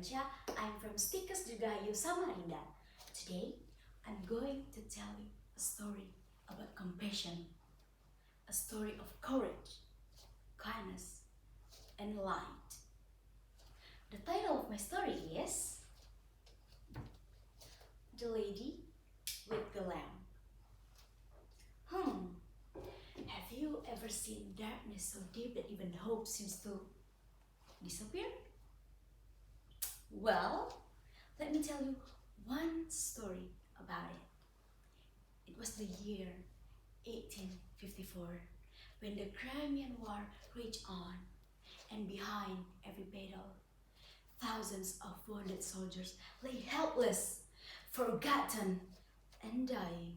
Indonesia. I'm from Stickers Dirgahayu, Samarinda. Today, I'm going to tell you a story about compassion, a story of courage, kindness, and light. The title of my story is The Lady with the Lamp. Have you ever seen darkness so deep that even hope seems to disappear? Well, let me tell you one story about it. It was the year 1854 when the Crimean War raged on, and behind every battle, thousands of wounded soldiers lay helpless, forgotten, and dying.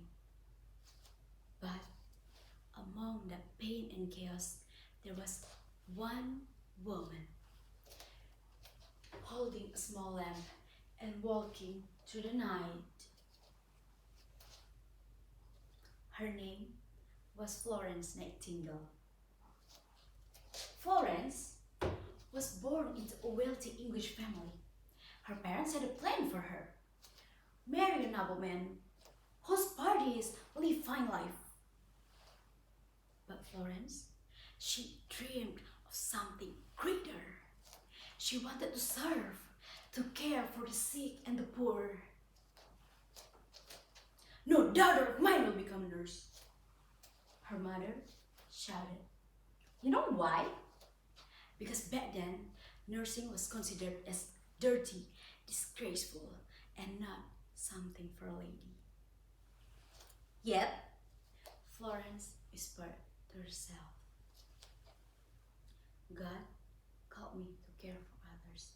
But among the pain and chaos, there was one woman holding a small lamp and walking through the night. Her name was Florence Nightingale. Florence was born into a wealthy English family. Her parents had a plan for her: marry a nobleman, host parties, live fine life. But Florence, she dreamed of something greater. She wanted to serve, to care for the sick and the poor. "No daughter of mine will become a nurse," her mother shouted. You know why? Because back then, nursing was considered as dirty, disgraceful, and not something for a lady. Yet, Florence whispered to herself, "God called me to care for others,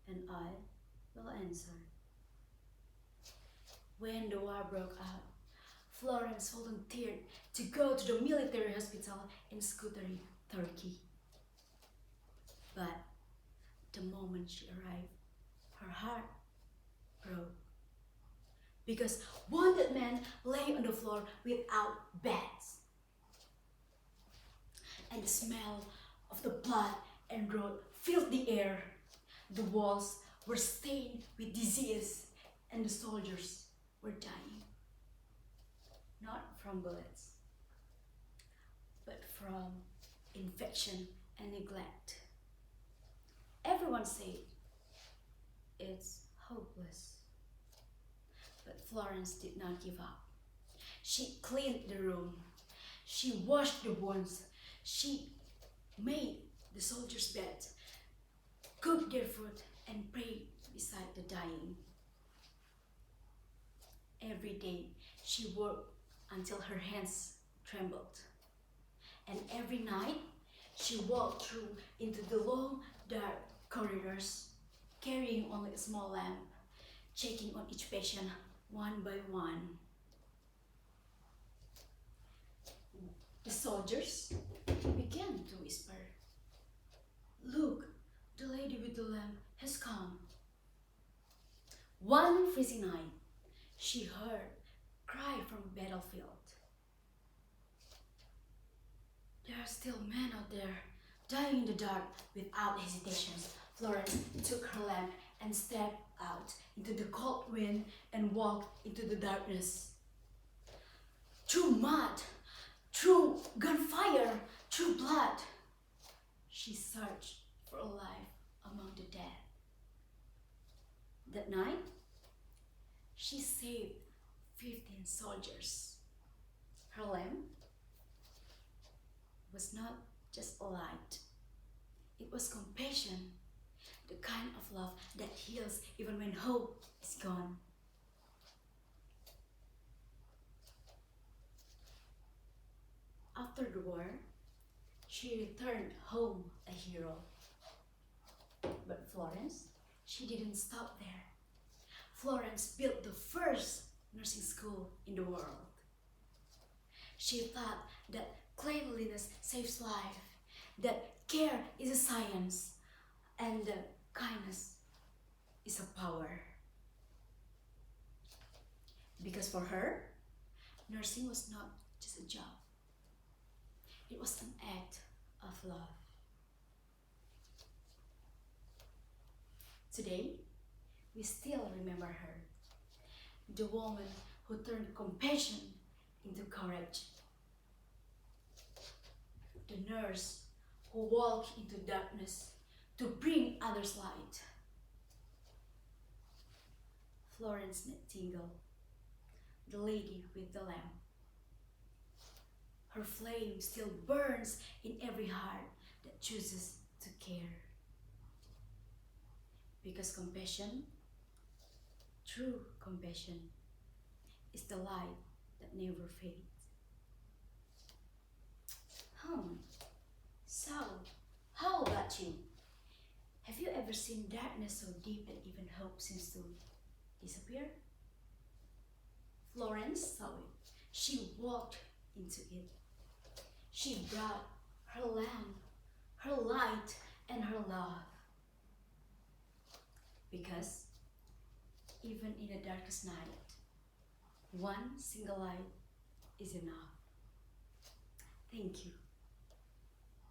and I will answer." When the war broke out, Florence volunteered to go to the military hospital in Scutari, Turkey. But the moment she arrived, her heart broke, because wounded men lay on the floor without beds, and the smell of the blood and blood filled the air. The walls were stained with disease, and the soldiers were dying, not from bullets, but from infection and neglect. Everyone said it's hopeless. But Florence did not give up. She cleaned the room. She washed the wounds. She made the soldiers' beds, cooked their food, and prayed beside the dying. Every day, she worked until her hands trembled. And every night, she walked through into the long, dark corridors, carrying only a small lamp, checking on each patient one by one. The soldiers began to whisper, "Look, the lady with the lamp has come." One freezing night, she heard a cry from a battlefield. "There are still men out there, dying in the dark." Without hesitation, Florence took her lamp and stepped out into the cold wind and walked into the darkness. Through mud, through gunfire, through blood, she searched for a life among the dead. That night, she saved 15 soldiers. Her lamp was not just a light. It was compassion, the kind of love that heals even when hope is gone. After the war, she returned home a hero. But Florence, she didn't stop there. Florence built the first nursing school in the world. She thought that cleanliness saves life, that care is a science, and that kindness is a power. Because for her, nursing was not just a job. It was an act of love. Today, we still remember her. The woman who turned compassion into courage. The nurse who walked into darkness to bring others light. Florence Nightingale, the lady with the lamp. Her flame still burns in every heart that chooses to care. Because compassion, true compassion, is the light that never fades. So, how about you? Have you ever seen darkness so deep that even hope seems to disappear? Florence saw it. She walked into it. She brought her lamp, her light, and her love. Because even in the darkest night, one single light is enough. Thank you.